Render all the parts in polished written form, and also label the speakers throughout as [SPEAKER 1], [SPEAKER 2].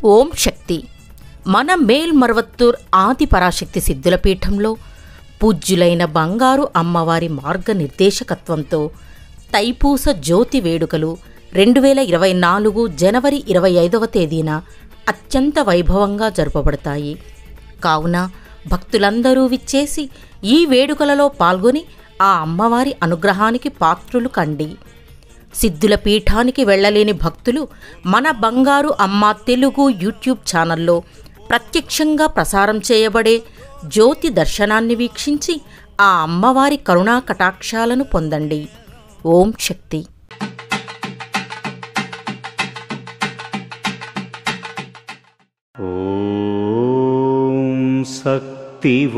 [SPEAKER 1] ఓం శక్తి. మన మేల్మరువత్తూర్ ఆది పరాశక్తి సిద్ధుల పీఠంలో పూజ్యులైన బంగారు అమ్మవారి మార్గనిర్దేశకత్వంతో తైపూస జ్యోతి వేడుకలు 2024 జనవరి 25వ తేదీన అత్యంత వైభవంగా జరుపబడతాయి. కావున భక్తులందరూ విచ్చేసి ఈ వేడుకలలో పాల్గొని ఆ అమ్మవారి అనుగ్రహానికి పాత్రులు కండి. సిద్ధుల పీఠానికి వెళ్లలేని భక్తులు మన బంగారు అమ్మ తెలుగు యూట్యూబ్ ఛానల్లో ప్రత్యక్షంగా ప్రసారం చేయబడే జ్యోతి దర్శనాన్ని వీక్షించి ఆ అమ్మవారి కరుణా కటాక్షాలను పొందండి. ఓం శక్తి.
[SPEAKER 2] ఓం శక్తి.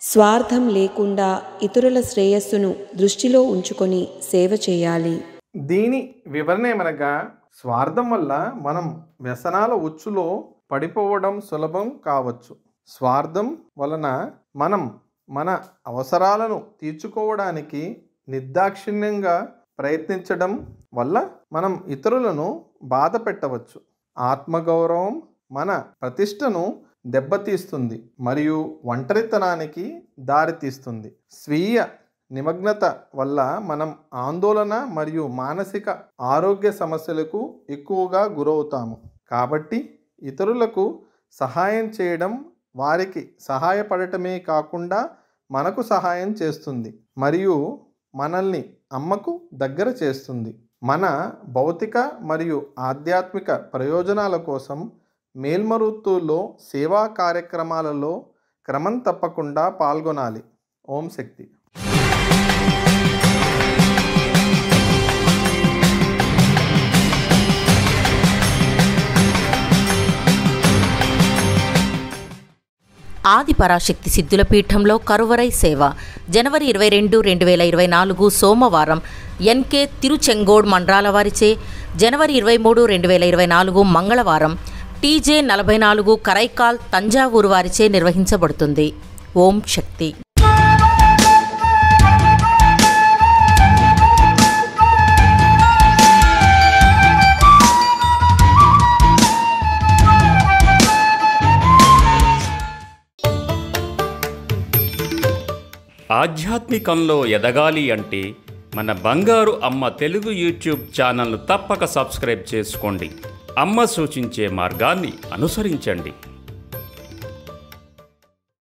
[SPEAKER 3] స్వార్థం లేకుండా ఇతరుల శ్రేయస్సును దృష్టిలో ఉంచుకొని సేవ చేయాలి.
[SPEAKER 4] దీని వివరణ ఏమనగా, స్వార్థం వల్ల మనం వ్యసనాల ఉచ్చులో పడిపోవడం సులభం కావచ్చు. స్వార్థం వలన మనం మన అవసరాలను తీర్చుకోవడానికి నిర్దాక్షిణ్యంగా ప్రయత్నించడం వల్ల మనం ఇతరులను బాధ పెట్టవచ్చు. ఆత్మగౌరవం మన ప్రతిష్టను దెబ్బతీస్తుంది మరియు ఒంటరితనానికి దారితీస్తుంది. స్వీయ నిమగ్నత వల్ల మనం ఆందోళన మరియు మానసిక ఆరోగ్య సమస్యలకు ఎక్కువగా గురవుతాము. కాబట్టి ఇతరులకు సహాయం చేయడం వారికి సహాయపడటమే కాకుండా మనకు సహాయం చేస్తుంది మరియు మనల్ని అమ్మకు దగ్గర చేస్తుంది. మన భౌతిక మరియు ఆధ్యాత్మిక ప్రయోజనాల కోసం మేల్మరువత్తూర్లో సేవా కార్యక్రమాలలో క్రమం తప్పకుండా పాల్గొనాలి. ఓం శక్తి.
[SPEAKER 1] ఆది పరాశక్తి సిద్ధుల పీఠంలో కరువరై సేవ జనవరి 22, 2024 సోమవారం ఎన్కే తిరుచెంగోడ్ మండలాల వారిచే, జనవరి 23, 2024 మంగళవారం TJ 44 కరైకాల్ తంజావూరు వారిచే నిర్వహించబడుతుంది. ఓం శక్తి.
[SPEAKER 2] ఆధ్యాత్మికంలో ఎదగాలి అంటే మన బంగారు అమ్మ తెలుగు యూట్యూబ్ ఛానల్ను తప్పక సబ్స్క్రైబ్ చేసుకోండి. అమ్మ సూచించే మార్గాన్ని అనుసరించండి.